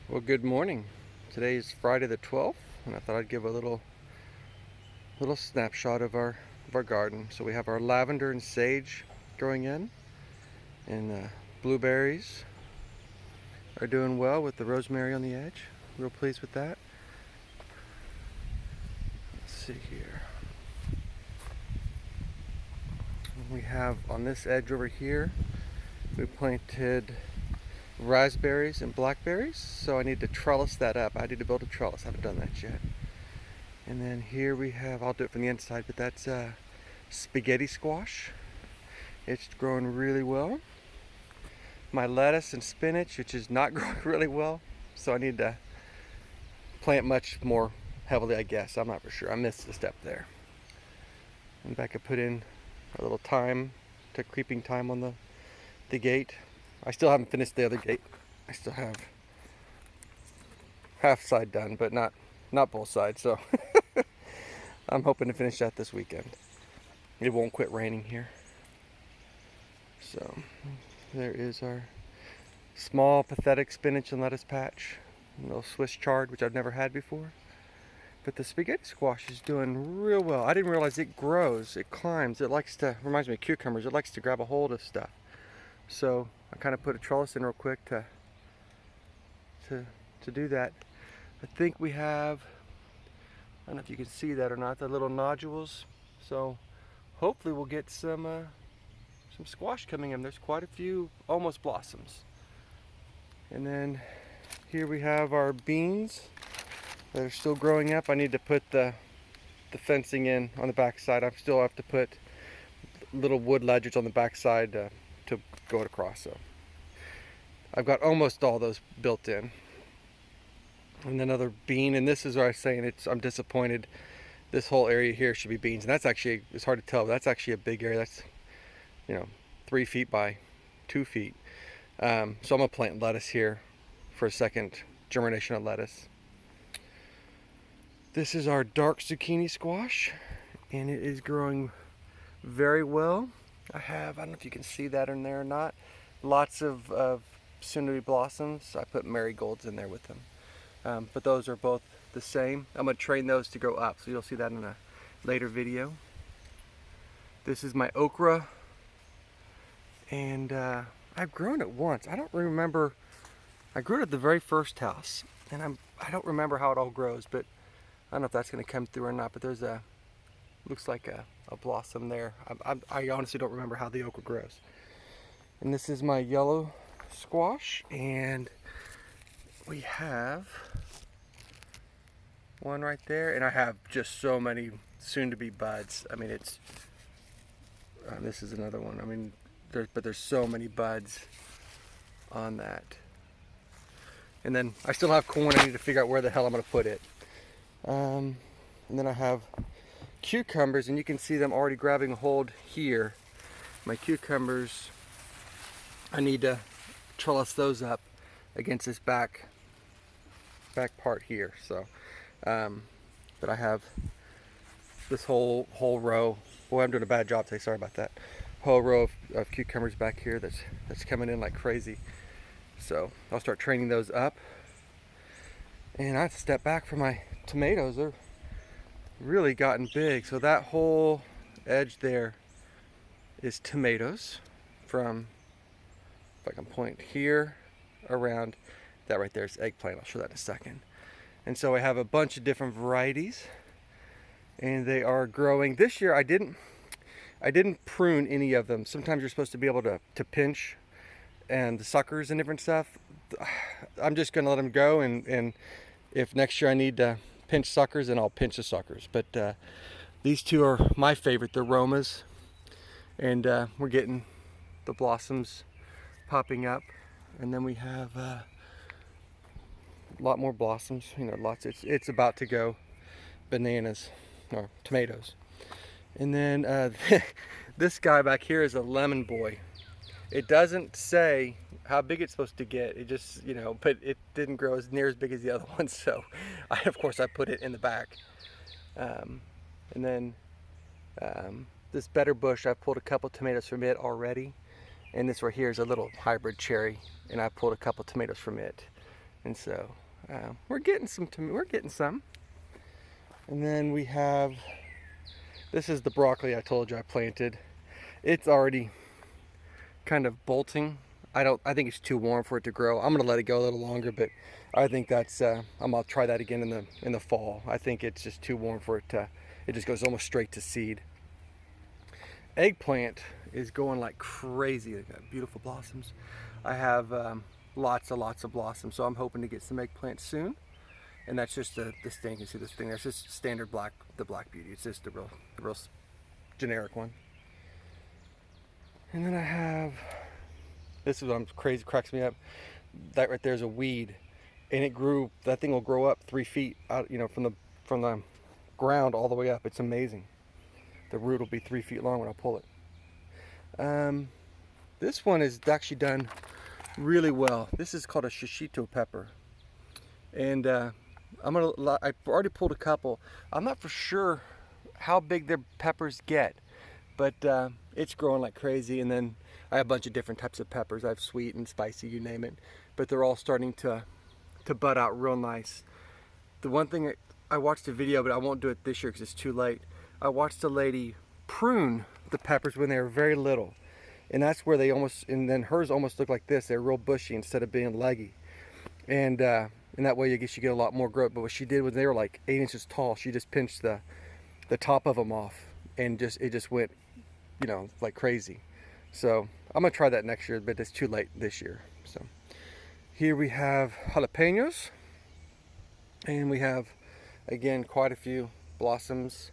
Well, good morning. Today is Friday the 12th, and I thought I'd give a little snapshot of our garden. So we have our lavender and sage growing in, and blueberries are doing well with the rosemary on the edge. Real pleased with that. Let's see here. We have on this edge over here, we planted raspberries and blackberries. So I need to trellis that up. I need to build a trellis. I haven't done that yet. And then here we have, I'll do it from the inside, but that's spaghetti squash. It's growing really well. My lettuce and spinach, which is not growing really well, so I need to plant much more heavily, I guess. I'm not for sure. I missed a step there. And Becca put in a little thyme, to creeping thyme on the gate. I still haven't finished the other gate. I still have half side done, but not both sides. So I'm hoping to finish that this weekend. It won't quit raining here. So there is our small pathetic spinach and lettuce patch. A little Swiss chard, which I've never had before. But the spaghetti squash is doing real well. I didn't realize it grows, it climbs, it likes to, reminds me of cucumbers, it likes to grab a hold of stuff. So I kind of put a trellis in real quick to do that. I think we have, I don't know if you can see that or not, the little nodules. So hopefully we'll get some squash coming in. There's quite a few almost blossoms. And then here we have our beans that are still growing up. I need to put the fencing in on the back side. I still have to put little wood ledges on the back side to go across. So I've got almost all those built in. And another bean, and this is where I was saying I'm disappointed. This whole area here should be beans, and that's actually, it's hard to tell, but that's actually a big area. That's 3 feet by 2 feet. So I'm gonna plant lettuce here for a second germination of lettuce. This is our dark zucchini squash, and it is growing very well. I don't know if you can see that in there or not, lots of soon-to-be blossoms. I put marigolds in there with them. But those are both the same. I'm gonna train those to grow up, so you'll see that in a later video. This is my okra, and I've grown it once. I don't remember. I grew it at the very first house, and I don't remember how it all grows, but I don't know if that's going to come through or not. But there's looks like a blossom there. I honestly don't remember how the okra grows. And this is my yellow squash, and we have one right there, and I have just so many soon-to-be buds. I mean, it's this is another one. I mean, there's so many buds on that. And then I still have corn. I need to figure out where the hell I'm going to put it. And then I have cucumbers, and you can see them already grabbing a hold here. My cucumbers, I need to trellis those up against this back part here. So, but I have this whole row. Boy, I'm doing a bad job today. Sorry about that. Whole row of cucumbers back here that's coming in like crazy. So I'll start training those up. And I have to step back for my tomatoes. They're really gotten big. So that whole edge there is tomatoes from, if I can point here around, that right there is eggplant. I'll show that in a second. And so I have a bunch of different varieties, and they are growing. This year I didn't prune any of them. Sometimes you're supposed to be able to pinch and the suckers and different stuff. I'm just gonna let them go, and if next year I need to pinch suckers, then I'll pinch the suckers. But these two are my favorite. They're Romas, and we're getting the blossoms popping up. And then we have a lot more blossoms, lots. It's about to go bananas, or tomatoes. And then this guy back here is a lemon boy. It doesn't say how big it's supposed to get. It just, but it didn't grow as near as big as the other ones. So of course I put it in the back. And then this better bush, I pulled a couple tomatoes from it already. And this right here is a little hybrid cherry, and I pulled a couple tomatoes from it. And so we're getting some. We're getting some. And then we have, this is the broccoli I told you I planted. It's already kind of bolting. I think it's too warm for it to grow. I'm gonna let it go a little longer, but I think that's I'm gonna try that again in the fall. I think it's just too warm for it to, it just goes almost straight to seed. Eggplant is going like crazy. They've got beautiful blossoms. I have lots of blossoms, so I'm hoping to get some eggplant soon. And that's just this thing. You see this thing? That's just standard the Black Beauty. It's just the real generic one. And then I have, this is what crazy, cracks me up. That right there is a weed, and it grew. That thing will grow up 3 feet out, you know, from the ground all the way up. It's amazing. The root will be 3 feet long when I pull it. This one is actually done really well. This is called a shishito pepper, and I've already pulled a couple. I'm not for sure how big their peppers get, but it's growing like crazy. And then I have a bunch of different types of peppers. I have sweet and spicy, you name it, but they're all starting to bud out real nice. The one thing I watched a video, but I won't do it this year because it's too late. I watched a lady prune the peppers when they were very little, and that's where they almost, and then hers almost look like this. They're real bushy instead of being leggy, and that way I guess you get a lot more growth. But what she did was, they were like 8 inches tall, she just pinched the top of them off, and it just went, you know, like crazy. So I'm gonna try that next year, but it's too late this year. So here we have jalapenos, and we have, again, quite a few blossoms.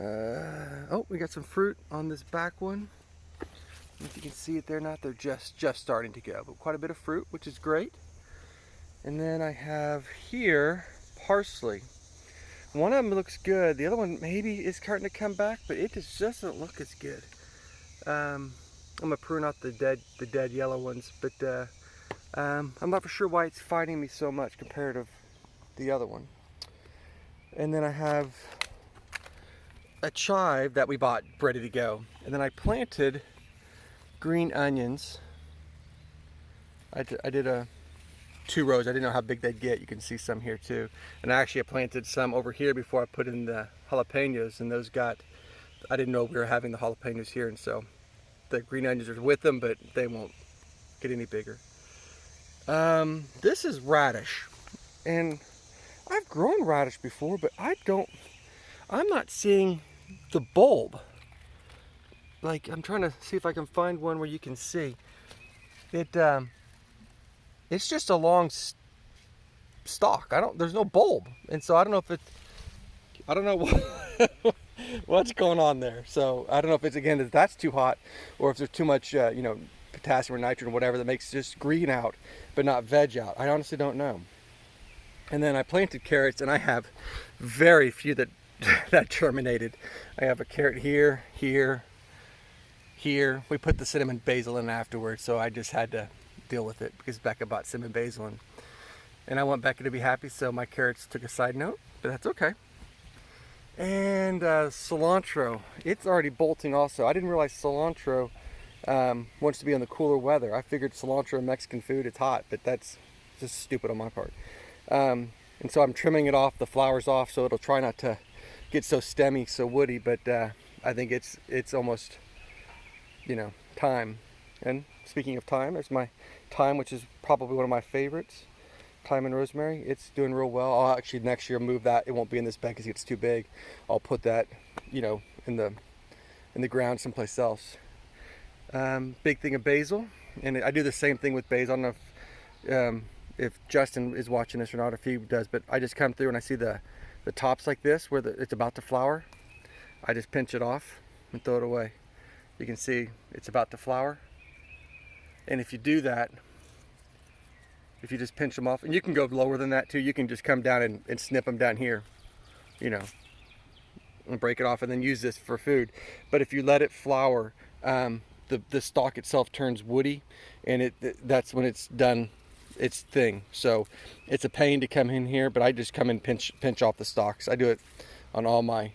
Oh, we got some fruit on this back one. I don't know if you can see it there or not. They're just starting to go, but quite a bit of fruit, which is great. And then I have here parsley. One of them looks good. The other one maybe is starting to come back, but it just doesn't look as good. I'm gonna prune out the dead yellow ones, but I'm not for sure why it's fighting me so much compared to the other one. And then I have a chive that we bought ready to go, and then I planted green onions. I did 2 rows. I didn't know how big they'd get. You can see some here too, and I planted some over here before I put in the jalapenos, and those got, I didn't know we were having the jalapenos here, and so the green onions are with them, but they won't get any bigger. This is radish, and I've grown radish before, but I'm not seeing the bulb. Like, I'm trying to see if I can find one where you can see it. It's just a long stalk. There's no bulb, and so I don't know what, what's going on there. So I don't know if it's, again, if that's too hot, or if there's too much, you know, potassium or nitrogen or whatever that makes just green out but not veg out. I honestly don't know. And then I planted carrots, and I have very few that germinated. I have a carrot here. We put the cinnamon basil in afterwards, so I just had to deal with it because Becca bought cinnamon basil in, and I want Becca to be happy, so my carrots took a side note, but that's okay. And cilantro, it's already bolting also. I didn't realize cilantro wants to be on the cooler weather. I figured cilantro and Mexican food, it's hot, but that's just stupid on my part. And so I'm trimming it off, the flowers off, so it'll try not to get so stemmy, so woody, but I think it's almost, you know, time. And speaking of thyme, there's my thyme, which is probably one of my favorites. Thyme and rosemary, it's doing real well. I'll actually next year move that. It won't be in this bed because it's too big. I'll put that, you know, in the ground someplace else. Big thing of basil, and I do the same thing with basil. I don't know if Justin is watching this or not, if he does, but I just come through and I see the tops like this where it's about to flower. I just pinch it off and throw it away. You can see it's about to flower. And if you do that, if you just pinch them off, and you can go lower than that too, you can just come down and snip them down here, you know, and break it off and then use this for food. But if you let it flower, the stalk itself turns woody, and that's when it's done its thing. So it's a pain to come in here, but I just come and pinch off the stalks. I do it on all my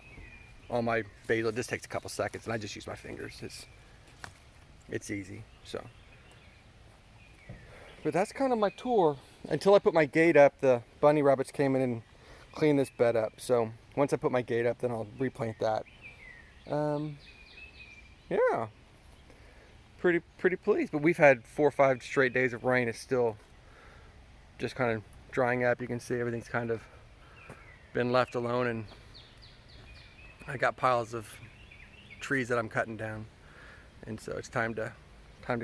basil. It just takes a couple seconds, and I just use my fingers. It's easy. So But that's kind of my tour. Until I put my gate up, the bunny rabbits came in and cleaned this bed up. So once I put my gate up, then I'll replant that. Yeah, pretty pleased. But we've had 4 or 5 straight days of rain. It's still just kind of drying up. You can see everything's kind of been left alone, and I got piles of trees that I'm cutting down, and so it's time to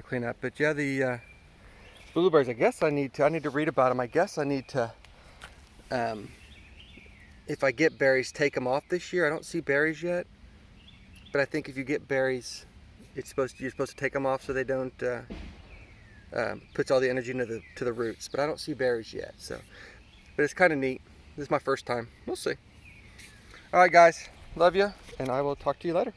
clean up. But yeah, the blueberries, I guess I need to read about them. I guess I need to, if I get berries, take them off this year. I don't see berries yet, but I think if you get berries, you're supposed to take them off so they don't puts all the energy into the roots. But I don't see berries yet, so. But it's kind of neat. This is my first time. We'll see. All right, guys. Love you, and I will talk to you later.